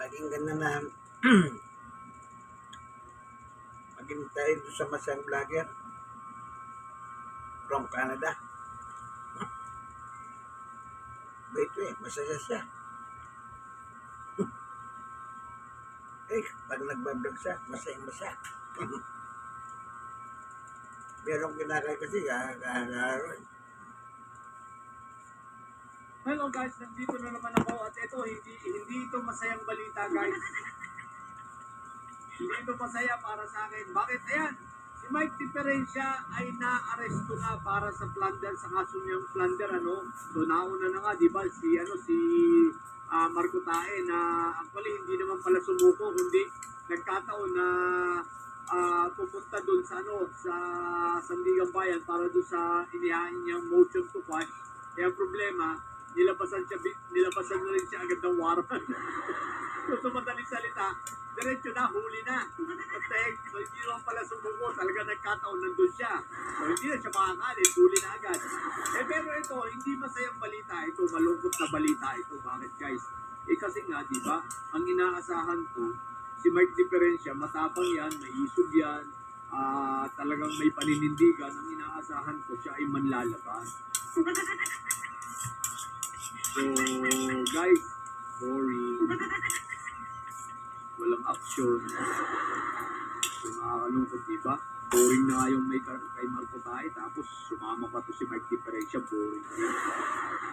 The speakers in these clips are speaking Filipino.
Pakinggan na na maging tayo doon sa masang vlogger from Canada. Ito masaya siya. Pag nagbablog siya, masayang masaya. Merong kinakay kasi, Hello guys, nandito na naman ako at ito, hindi ito masayang balita guys. Hindi ito masaya para sa akin. Bakit? Ayan, si Mike Diferencia ay na-aresto na para sa plunder, sa kaso niyang plunder, ano. So nauna na nga, di ba, si Marco Tae na actually hindi naman pala sumuko, kundi nagkataon na pupunta doon sa sa Sandigan Bayan para doon sa inihain niyang motion to quash. Kaya problema, nilabasan na rin siya agad ng warrant. So, sa madaling salita, diretso na, huli na. Kasi hindi naman pala sumuko, talaga nagkataon nandun siya. So, hindi na siya makakalit, huli na agad. Pero ito, hindi masayang balita ito, malungkot na balita ito. Bakit guys? Kasi nga, di ba, ang inaasahan ko, si Mike Diferencia, matapang yan, may isog yan, talagang may paninindigan, ang inaasahan ko, siya ay manlalaban. So, guys, boring. Walang action. So, nakakalungkot, diba? Boring na nga yung may kay Marco Tae, tapos sumama pa to si Mike Diferencia, boring.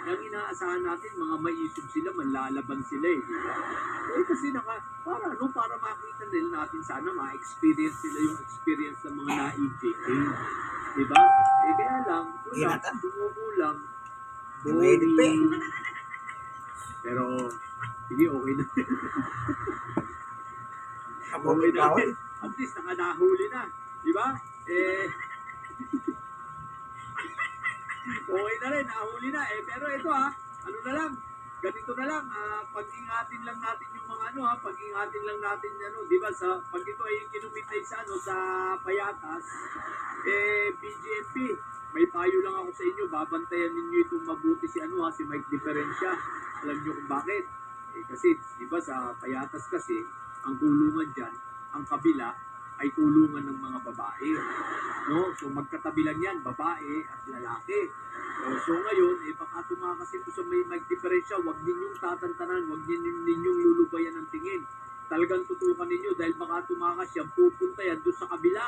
Ang inaasahan natin, mga maisog sila, manlalaban sila diba? Kasi para makita nila natin sana, ma-experience sila yung experience ng mga na-EJK. Diba? Kaya lang, sumukulang, boring. Pero, sige, okay na. Okay na. At least, nakadahuli na. Diba? Okay na rin, nahuli na. Pero ito ano na lang, ganito na lang, pag-ingatin lang natin yung mga pag-ingatin lang natin, diba, pag ito ay kinumitay sa Payatas, BGMP, may payo lang ako sa inyo, babantayan ninyo itong mabuti si Mike Diferencia. Alam nyo kung bakit? Kasi, diba, sa Payatas kasi, ang kulungan dyan, ang kabila, ay kulungan ng mga babae. No? So, magkatabi lang yan, babae at lalaki. So ngayon, baka tumakas ito sa Mike Diferencia, huwag ninyong tatantanan, huwag ninyong lulubayan ng tingin. Talagang tutukan ninyo dahil baka tumakas yan, pupunta yan doon sa kabila.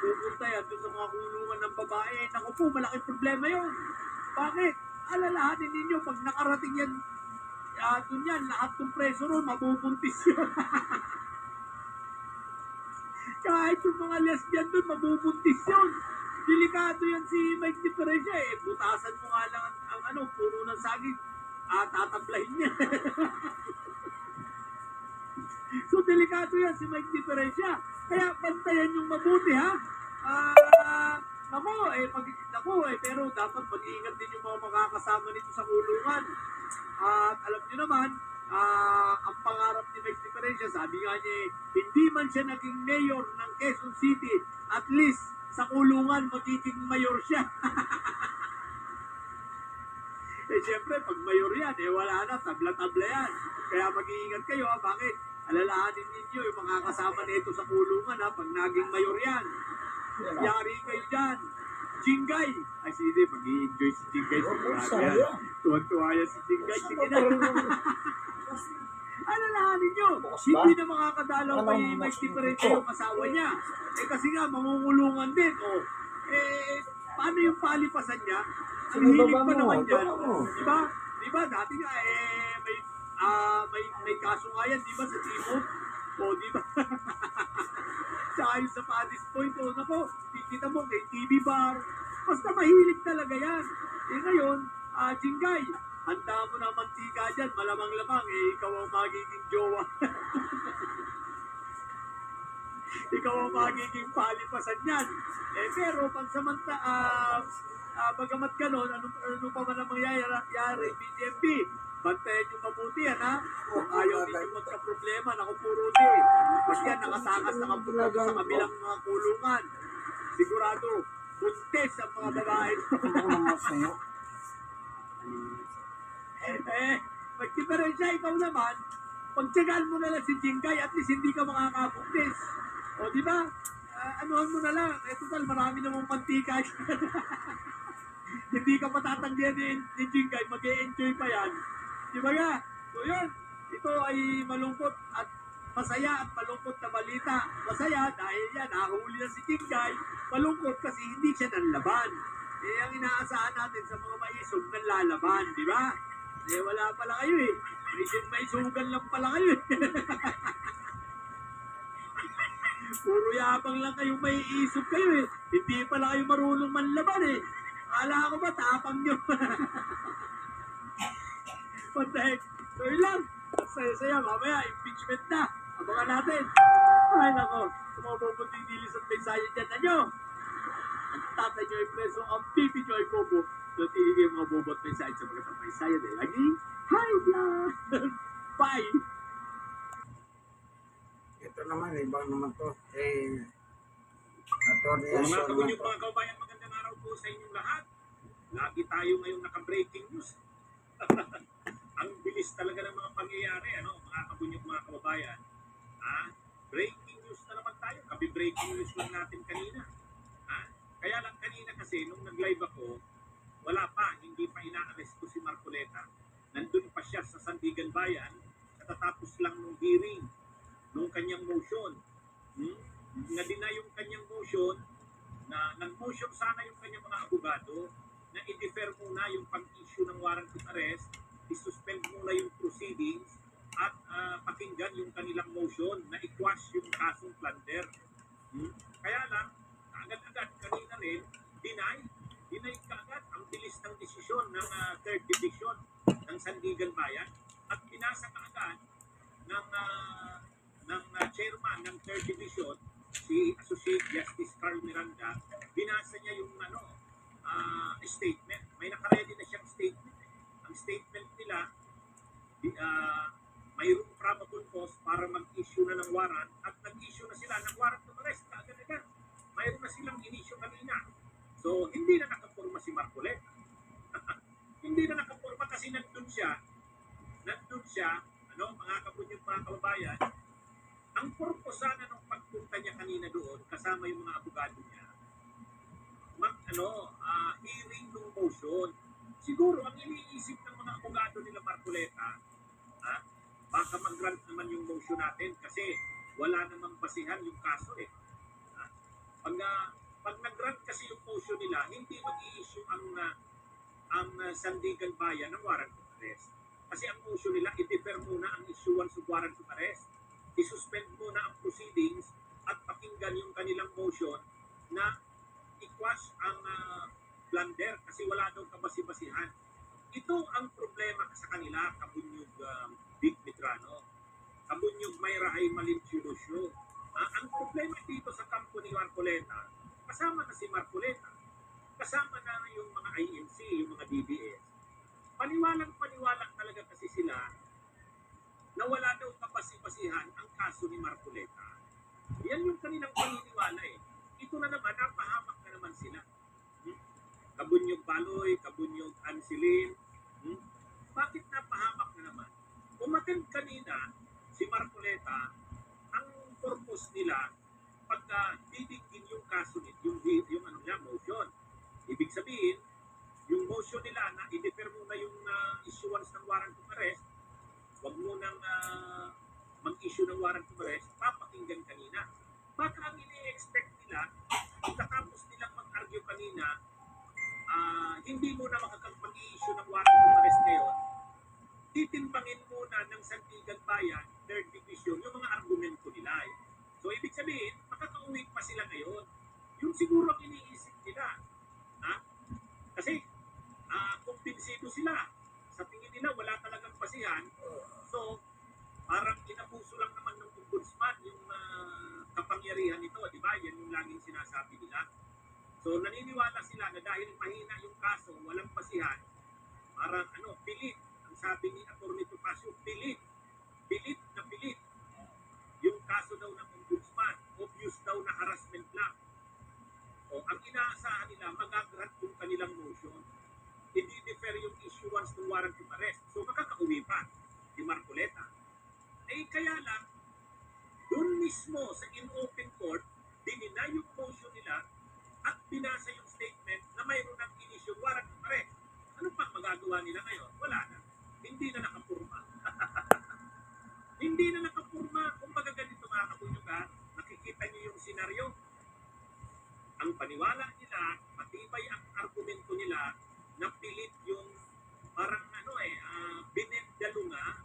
Pupunta yan doon sa mga kulungan ng babae. Naku po, malaking problema yun. Bakit? Alalahanin ninyo, pag nakarating yan, doon yan, lahat ng preso ron, mabubuntis yun. Kahit yung mga lesbian doon, mabubuntis yun. Delikado yan si Mike Diferencia butasan mo nga lang ang puno ng saging, tatablahin niya. So, delikado yan si Mike Diferencia. Kaya bantayan yung mabuti, ha? Pero dapat mag-iingat din yung mga makakasama nito sa kulungan. At alam niyo naman, ang pangarap ni Mike Diferencia, sabi nga niya, hindi man siya naging mayor ng Quezon City, at least sa kulungan magiging mayor siya. Siyempre, pag mayor yan, wala na, tabla-tabla yan. Kaya mag-iingat kayo, bakit? Alalahanin ninyo yung mga kasama nito sa kulungan, pag naging mayor yan. Yari kayo dyan. Jingay! Ay, sige, mag-i-enjoy si Jingay. Tuwan-tuwa yan si Jingay. Sige na. Alalahanin nyo, hindi na makakadalaw kay Mike Diferencia yung asawa niya. Kasi nga, mangungulungan din. Paano yung palipasan niya? Ang hilig pa naman yan. Diba? Dati nga, may kaso nga yan, diba, sa Timog? Diba? Tsaka yung sa Paddy's Point, nako, kita mo, kay TV Bar. Basta mahilig talaga yan. Ngayon, Jingay, handa mo na mantika dyan, malamang-lamang, ikaw ang magiging jowa. Ikaw ang magiging palipasan yan. Pero bagamat ganon, ano pa man ang mangyayari, BGMP, bantayan yung mabuti yan, ha? Kung ayaw ninyo magka-problema, naku puro din. Pag yan, nakatakas, nakapunta sa kabilang mga kulungan. Sigurado, buntes ang mga babae. Mike Diferencia, ikaw naman, Pagtsagaan mo na lang si Jingkay, at least hindi ka makakabugtis. O, di ba? Anuhan mo na lang. Eh, total, marami namang mantika. Hindi ka matatanggihan ni Jingkay, mag-e-enjoy pa yan. Di ba nga? So yun, ito ay malungkot at masaya at malungkot na balita. Masaya dahil yan, nahuli na si Jingkay. Malungkot kasi hindi siya nanlaban. Eh, ang inaasahan natin sa mga maisog, nanlalaban, di ba? Eh, wala pala kayo eh. May sugan lang pala kayo eh. Puro yabang lang kayo, may isog kayo eh. Hindi pala kayo marunong manlaban eh. Akala ko ba, tapang nyo. What the heck? So yun lang. Saya-saya, mamaya, impeachment na. Abangan natin. Ay, nako. Kung mga pupunting dilis at may sayo dyan na nyo. Ang tatay nyo ay preso, ang pipi nyo ay bobo. So, tigil yung mga bobo at may sayo sa mga may sayo. Dahil lagi, hi, vlog! Bye! Ito naman, ibang naman to. Attorney Mga Ason kabunyog, naman to. mga kaubayan, magandang araw po sa inyong lahat. Lagi tayo ngayong naka-breaking news. Ang bilis talaga ng mga pangyayari, ano, mga kabunyog, mga kababayan. Breaking news na naman tayo. Kabi-breaking news lang natin kanina. Kaya lang kanina kasi, nung nag-live ako, wala pa, hindi pa ina-arresto si Marcoleta. Nandun pa siya sa Sandigan Bayan, katatapos lang ng hearing, nung kanyang motion. Na-deny yung kanyang motion, na nag-motion sana yung kanyang mga abogado, na i-defer muna yung pag-issue ng warrant of arrest, i-suspend muna yung proceedings, at pakinggan yung kanilang motion na i-quash yung kasong plunder. Kaya lang, agad-agad kanina rin, deny kaagad ang bilis ng desisyon ng 3rd Division ng Sandigan Bayan at pinasa kaagad ng chairman ng 3rd Division, si Associate Justice Carl Miranda. Binasa niya yung statement. May nakaredy na siyang statement. Ang statement nila, mayroong probable cause para mag-issue na ng warrant at nag-issue na sila ng warrant of arrest kaagad-agad. Mayroon na silang in-issue kanina. So, hindi na nakaporma si Marcoleta. Hindi na nakaporma kasi nandun siya, mga kapunyong, mga kababayan, ang purpose sana ng pagpunta niya kanina doon, kasama yung mga abogado niya, hearing ng motion. Siguro, ang iniisip ng mga abogado nila Marcoleta, baka mag-grant naman yung motion natin kasi wala namang basihan yung kaso eh. Pag nag-grant kasi yung motion nila, hindi mag-i-issue ang Sandigan Bayan ng warrant of arrest. Kasi ang motion nila, i-defer muna ang issuance of warrant of arrest. I-suspend muna ang proceedings at pakinggan yung kanilang motion na i-quash ang plunder kasi wala daw kabasi-basihan. Ito ang problema sa kanila, Kabunyog Big Mitrano. Kabunyog Mayra ay Malinchulusyo. Ang problema dito sa kampo ni Marcoleta, kasama na si Marcoleta, kasama na yung mga INC, yung mga DBS. Paniwalang talaga kasi sila na wala daw kabasi-basihan ang kaso ni Marcoleta. Yan yung kanilang paniniwala eh. Ito na naman, napahamak na naman sila. Kabunyog Baloy, Kabunyog Ansilin. Bakit napahamak na naman? Umattend kanina si Marcoleta, ang purpose nila pag didingin yung kaso nito, yung motion. Ibig sabihin, yung motion nila na i-defer muna yung issuance ng warrant of arrest, wag munang mag-issue ng warrant of arrest, papakinggan kanina. Baka ang ini-expect nila, pagkatapos nilang mag-argue kanina, hindi muna mag-i-issue ng warrant of arrest ngayon, titimbangin muna ng Sandigan Bayan, 3rd Division, yung mga argumento nila. So, ibig sabihin, makakauwi pa sila ngayon. Yung siguro ang iniisip nila. Kasi, kumbinsido sila. Sa tingin nila, wala talagang basihan. So, parang inabuso lang naman ng ombudsman yung kapangyarihan nito, di ba? Yan yung laging sinasabi nila. So, naniniwala sila na dahil mahina yung kaso, walang basihan, parang pilit. Ang sabi ni Atty. Topacio, pilit na pilit yung kaso daw ng ombudsman. Obvious daw na harassment lang. O, ang inaasahan nila, mag-grant yung kanilang motion. Hindi defer yung issuance ng warrant of arrest. So, makakauwi pa si Marcoleta. Kaya lang, doon mismo sa in-open court, dinina yung motion nila at binasa yung statement na mayroon ng inisyong warrant of arrest. Ano pang magagawa nila ngayon? Wala na. Hindi na nakapurma. Hindi na nakapurma. Kung baga ganito mga kabunyuga, nakikita niyo yung senaryo. Ang paniwala nila, matibay ang argumento nila na pilit yung parang binendalo nga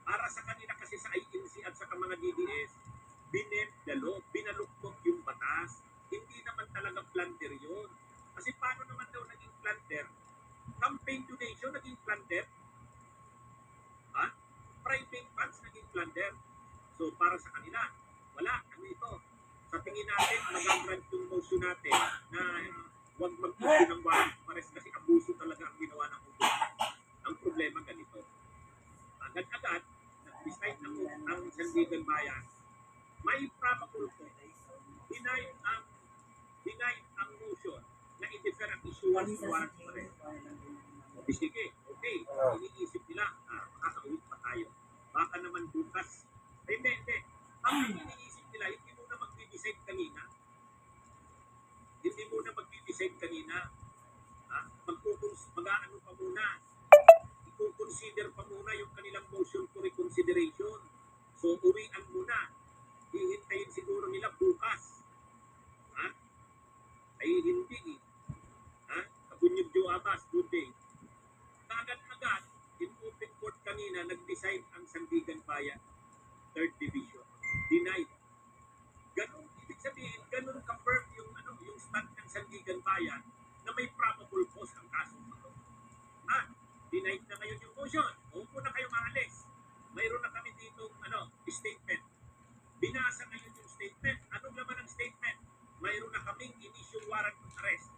para sa kanila kasi sa INC at sa mga DDS, binendalo, binaluktot yung batas. Hindi naman talaga plunder yun. Kasi paano naman daw naging plunder? Campaign donation naging plunder? Ha? Private funds naging plunder? So para sa kanila, wala. Ano ito? Sa tingin natin, magagrant yung motion natin na huwag mag-issue ng warrant pares kasi abuso talaga ang ginawa ng utos. Ang problema ganito. Agad-agad, nag-decide ang Sandigan Bayan, may probable po, denied ang motion na i-defer ang issuance ng warrant pares. Sige, okay. Iniisip nila, makakaulit pa tayo. Baka naman bukas. Hindi. Ang iniisip nila, hindi muna mag-decide kanina. Mag-ano pa muna. I-consider pa muna yung kanilang motion for reconsideration. So, uwian muna. Hihintayin siguro nila bukas. Ha? Ay hindi. Ha? Kabunyog Jo Abbas, good day. Agad-agad, in open court kanina, nag-decide ang Sandigan Bayan, 3rd Division. Denied. Ganun, ibig sabihin, ganun confirm yung stand ng Sandigan Bayan na may probable cause ang kaso ito. Denied na ngayon yung motion. Huwag na kayo maalis. Mayroon na kami dito, statement. Binasa ngayon yung statement. Anong laman ng statement? Mayroon na kaming inisyong warrant of arrest.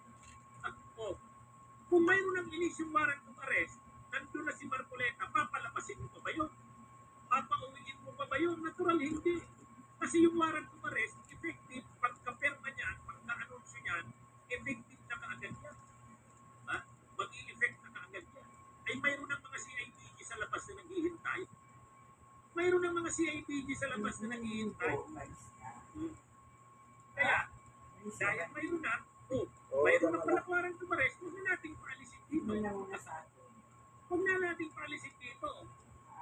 Kung mayroon ng inisyong warrant of arrest, nandun na si Marcoleta, papalabasin mo pa ba yun? Papauwiin mo pa ba yun? Natural hindi. Kasi yung warrant of arrest, effective, pagka-perma niyan, pagka-anunsyo niyan, effective na kaagad yan. Mag-i-effect na kaagad yan. Ay mayroon ng mga CIDG sa labas na naghihintay. Mayroon ng mga CIDG sa labas na naghihintay. Kaya, dahil mayroon na, mayroon na pala warrant of arrest, huwag na nating paalisin dito. Huwag na nating paalisin dito.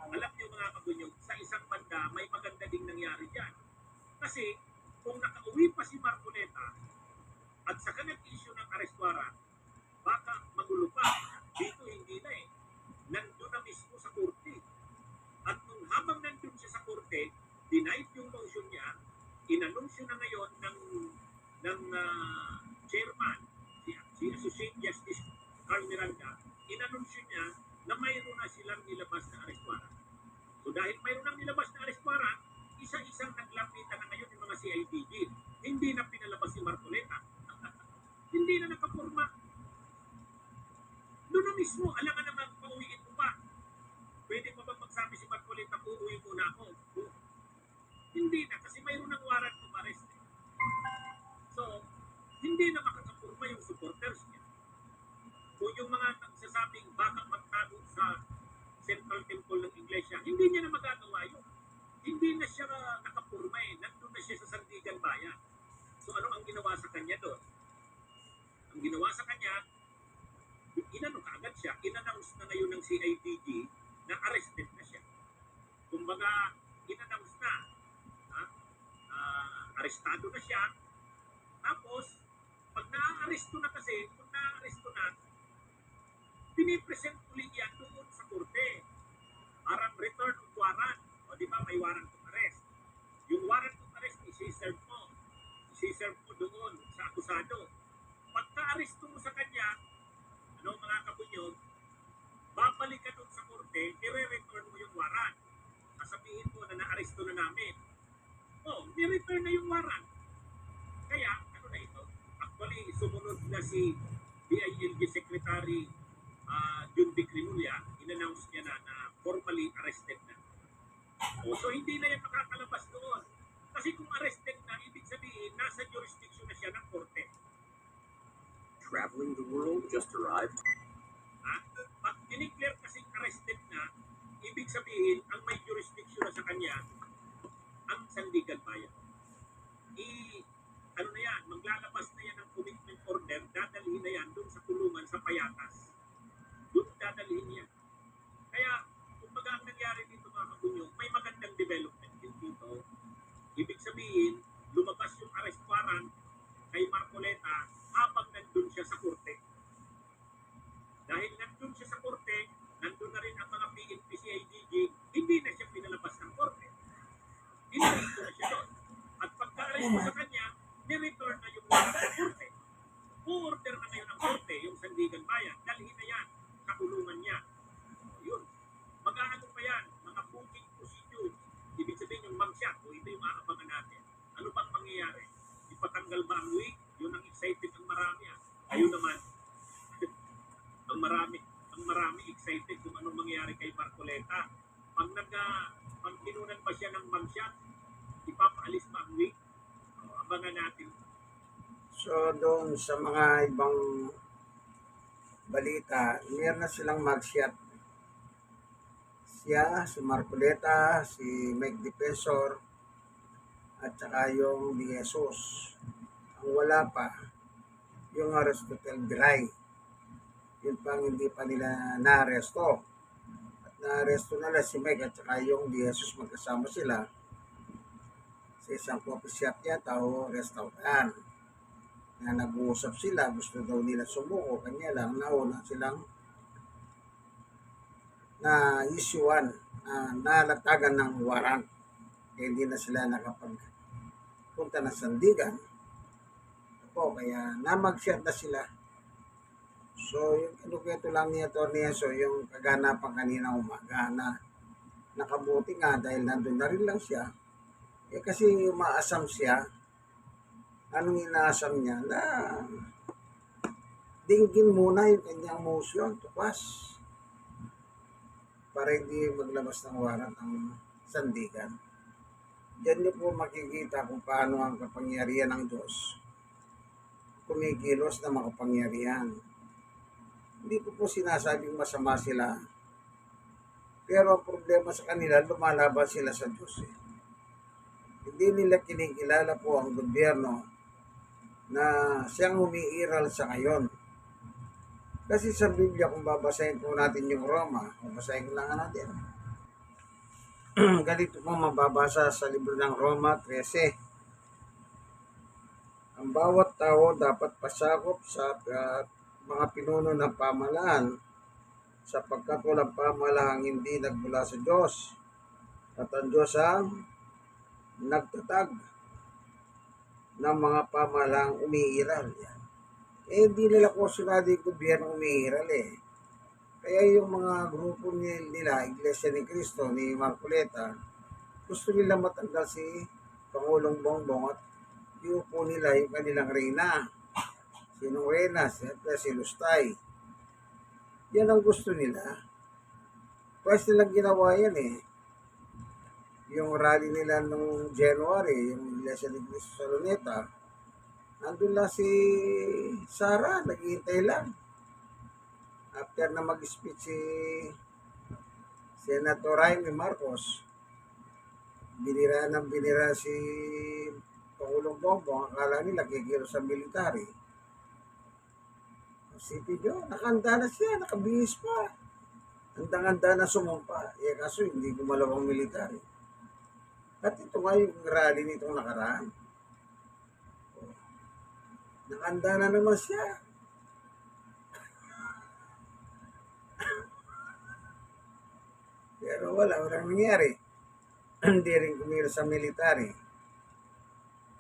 Alam niyo mga kabunyog, sa isang banda, may maganda ding nangyari dyan. Kasi, kung nakauwi pa si Marcoleta at saka nag-issue ng arrest warrant, baka magulo pa. Dito hindi na eh. Nandun na mismo sa korte. At nung habang nandun siya sa korte, denied yung motion niya, inanunsyo na ngayon ng chairman, si Associate Justice Carl Miranda, inanunsyo niya na mayroon na silang nilabas na arrest warrant. So dahil mayroon nang nilabas na arrest warrant, isa-isang naglapitan na ngayon yung mga CIDG. Hindi na pinalabas si Marcoleta. Hindi na nakapurma. Doon na mismo, alam ka naman, pauwiin mo ba? Pwede pa bang magsabi si Marcoleta, uuwi muna ako? Hindi na, kasi mayroon ng warrant of arrest. So, hindi na makakapurma yung supporters niya. Kung yung mga nagsasabing baka magtago sa Central Temple ng Iglesia, hindi niya na magagawa yun. Hindi na siya nakapurma eh. Nandun na siya sa Sandigan Bayan. So ano ang ginawa sa kanya doon? Ang ginawa sa kanya, kaagad siya, in-announce na ngayon ng CIDG na arrested na siya. Kumbaga, in-announce na. Arestado na siya. Tapos, pag na-aresto na kasi, kung na-aresto na, pinipresent ulit yan doon sa korte. Parang return of warrant. O di ba may warrant of arrest? Yung warrant of arrest, isi-serve mo. Isi-serve mo doon sa akusado. Pagka-aresto mo sa kanya, mga kabunyog, babalik ka doon sa korte, i-return mo yung warrant. Sasabihin mo na na-aresto na namin. Ni-return na yung warrant. Kaya, ano na ito? Actually, sumunod na si DILG Secretary Jun Vicrimulya, in-announce niya na formally arrested na. So hindi na yan makakalabas doon. Kasi kung arrested na, ibig sabihin, nasa jurisdiction na siya ng korte. Traveling the world just arrived. Pag dineclare kasing arrested na, ibig sabihin, ang may jurisdiction na sa kanya ang Sandigan Bayan. Ano na yan, maglalabas na yan ng commitment order, dadalhin na yan doon sa kulungan sa Payatas. Doon dadalhin yan. Kaya, kumbaga ang nangyari dito mga kabunyog, may magandang development din dito. Ibig sabihin, lumabas yung arrest warrant kay Marcoleta habang nandun siya sa korte. Dahil nandun siya sa korte, nandun na rin ang mga PNP, CIDG, hindi na siya pinalabas ng korte. Dinarito na siya doon. At pagka-arrest mo sa kanya, ni-return na yung warrant sa korte. U-order na ngayon ng korte, yung Sandigan Bayan. Dalhin na yan sa kulungan niya. Yun. Mag-aano pa yan, mga booking procedure. Ibig sabihin yung magsiyak, o ito yung maabangan natin. Ano bang mangyayari? Ipatanggal ba ang wig? Yun ang excited ang marami. Ayun naman. ang marami excited kung anong mangyayari kay Marcoleta. Pag kinunan ba siya ng magsiyak, ipapaalis ba ang wig? Abangan natin. So, doon sa mga ibang balita, meron na silang magshot. Siya, si Marcoleta, si Mike Defensor, at saka yung De Jesus. Ang wala pa, yung Aristotle Dry. Yun pang hindi pa nila na-aresto. At na-aresto nila si Mike at saka yung De Jesus, magkasama sila sa isang coffee shop yata o restaurant na nag-uusap sila, gusto daw nila sumuko, kanya lang nauna silang na issuean nalatagan ng warrant, kaya hindi na sila nakapagpunta ng Sandigan po, kaya namag-shot na sila. So yung kinukwento lang ni Atty. So yung kaganapan kanina umaga na nakabuti nga dahil nandun na rin lang siya. Kasi umaasam siya, anong inaasam niya, na dinggin muna yung kanyang motion to pass para hindi maglabas ng warrant ang Sandigan. Diyan niyo po makikita kung paano ang kapangyarihan ng Diyos kumikilos na makapangyarihan. Hindi ko po sinasabing masama sila, pero ang problema sa kanila, lumalaban sila sa Diyos. Hindi nila kinikilala po ang gobyerno na siyang umiiral sa ngayon. Kasi sa Biblia, kung babasahin po natin yung Roma, babasahin lang natin. Ganito po mababasa sa libro ng Roma 13. Ang bawat tao dapat pasakop sa mga pinuno ng pamahalaan sapagkat walang pamahalaang hindi nagmula sa Diyos. At ang Diyos ang nagtatag ng mga pamahalaang umiiral. Hindi nila kursunado yung gobyerno umiiral Kaya yung mga grupo nila, Iglesia ni Cristo, ni Marcoleta, gusto nila matanggal si Pangulong Bongbong at iupo nila yung kanilang reyna. Sinong reyna? Siyempre si Lustay. Yan ang gusto nila. Pwes nilang ginawa yan Yung rally nila nung January, yung Iglesia ni Cristo sa Luneta, nandun lang si Sara, naghihintay lang. After na mag-speech si Senator Jaime Marcos, binira si Pangulong Bongbong, akala nila kikilos sa military. Si Pidio, nakahanda na siya, nakabihis pa. Handang-handa na sumumpa. Kaso hindi gumalaw ang military. At ito nga yung rally nitong nakaraan. Nakahanda na naman siya. Pero walang nangyari. Hindi rin kumilos sa military.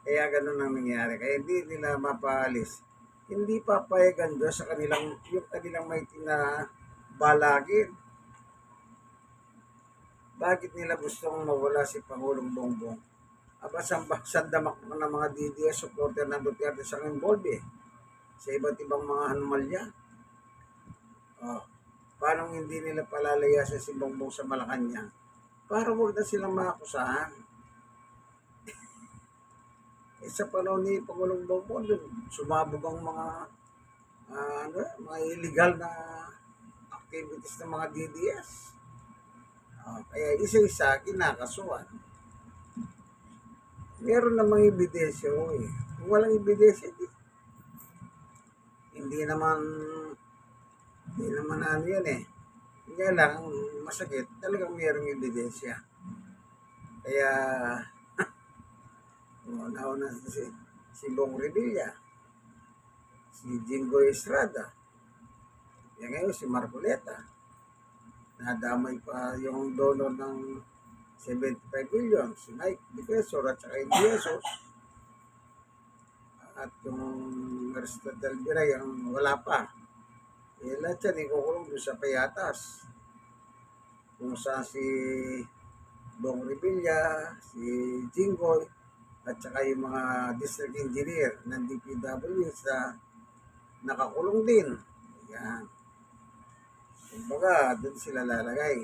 Kaya ganun ang nangyari. Kaya hindi nila mapaalis. Hindi papayagan doon sa yung kanilang may tinabalagin. Bakit nila gustong mawala si Pangulong Bongbong? Sandamak ng mga DDS supporter ng Duterte sa involved sa iba't ibang mga anomalya. Paano hindi nila palalayasan si Bongbong sa Malacanang? Para huwag na silang maakusahan. Sa panahon ni Pangulong Bongbong, sumabog ang mga illegal na activities ng mga DDS. Kaya isa-isa kinakasuhan. Meron namang ebidensya ho eh. Kung walang ebidensya, hindi naman ano yun eh. Kaya lang, ang masakit, talagang merong ebidensya. Kaya, nauna si Bong Revilla, si Jingoy Estrada, yan ngayon si Marcoleta, nadamay pa yung donor ng 75 billion, si Mike Defensor at saka yung Jesus, at yung Aristotle Biray ang wala pa. Lahat yan ikukulong doon sa payatas. Kung saan si Bong Revilla, si Jingoy, at saka yung mga district engineer ng DPW sa nakakulong din. Yan. Kumbaga, doon sila lalagay.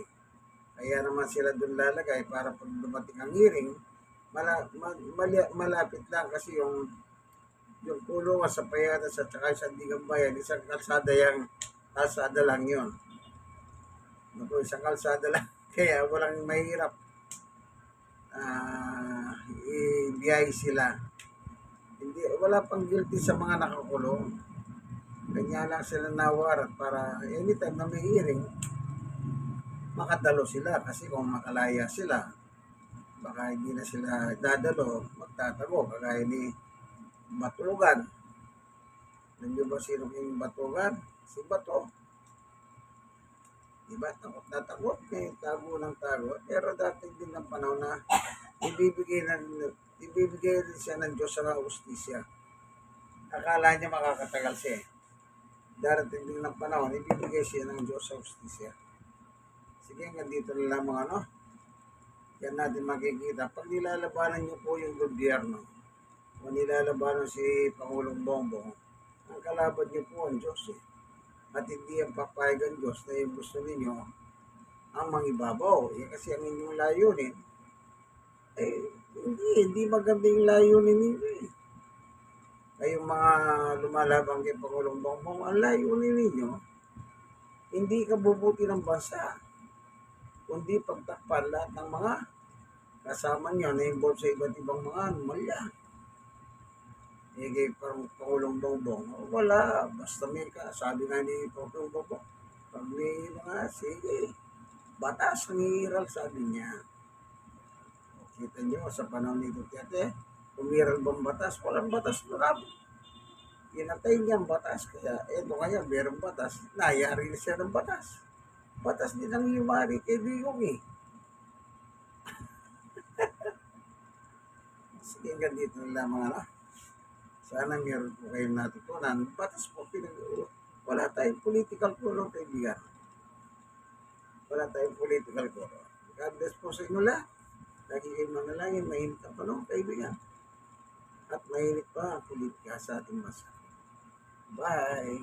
Kaya naman sila doon lalagay para pag dumating ang hearing, malapit lang kasi yung kulungan sa payatas at saka sa Digang Bayan, isang kalsada lang yun. Isang kalsada lang. Kaya walang mahirap ibiyay sila. Wala pang guilty sa mga nakakulong. Kanya lang sila nawarat para anytime na may hearing, makadalo sila. Kasi kung makalaya sila, baka hindi na sila dadalo, magtatago. Kagaya ni Batugan. Nandiyo ba sino yung Batugan? Si Bato. Diba? Takot na takot. May tago ng tago. Pero dati din ng panahon na ibibigay din siya ng Diyos sa ustisya. Akala niya makakatagal siya. Darating din ng panahon, ibibigay siya ng Diyos sa ustisya. Sige, hanggang dito na lamang yan natin makikita. Pag nilalabanan niyo po yung gobyerno, o nilalabanan si Pangulong Bongbong, ang kalaban niyo po ang Diyos eh. At hindi ang papayagan Diyos na yung gusto ninyo ang mangibabaw. Kasi ang inyong layunin, hindi maganda yung layunin ninyo eh. Kayong mga lumalabang kay Pangulong Bongbong, ang layunin ninyo, hindi kabubuti ng bansa, kundi pagtakpan lahat ng mga kasama nyo na involved sa iba't ibang mga anomalya. Kay Pangulong Bongbong, wala, basta may sabi nga ni Pangulong Bongbong, pag may mga, sige, batas ang hihiral, sabi niya. Kita nyo, sa panahon ni Duterte, umiral bang batas? Walang batas na pinatay niya ang batas. Kaya eto kaya, merong batas, nayari na siya ng batas. Batas din ang himari kay Digong eh. Sige, hanggang dito na lamang Sana meron po kayong natutunan. Batas po, wala tayong political color, kaibigan. Wala tayong political color. God bless po sa inyo lahat. Lagi kayong manalangin, mainit ang panahon, kaibigan. At mainit pa ang politika sa ating bansa. Bye!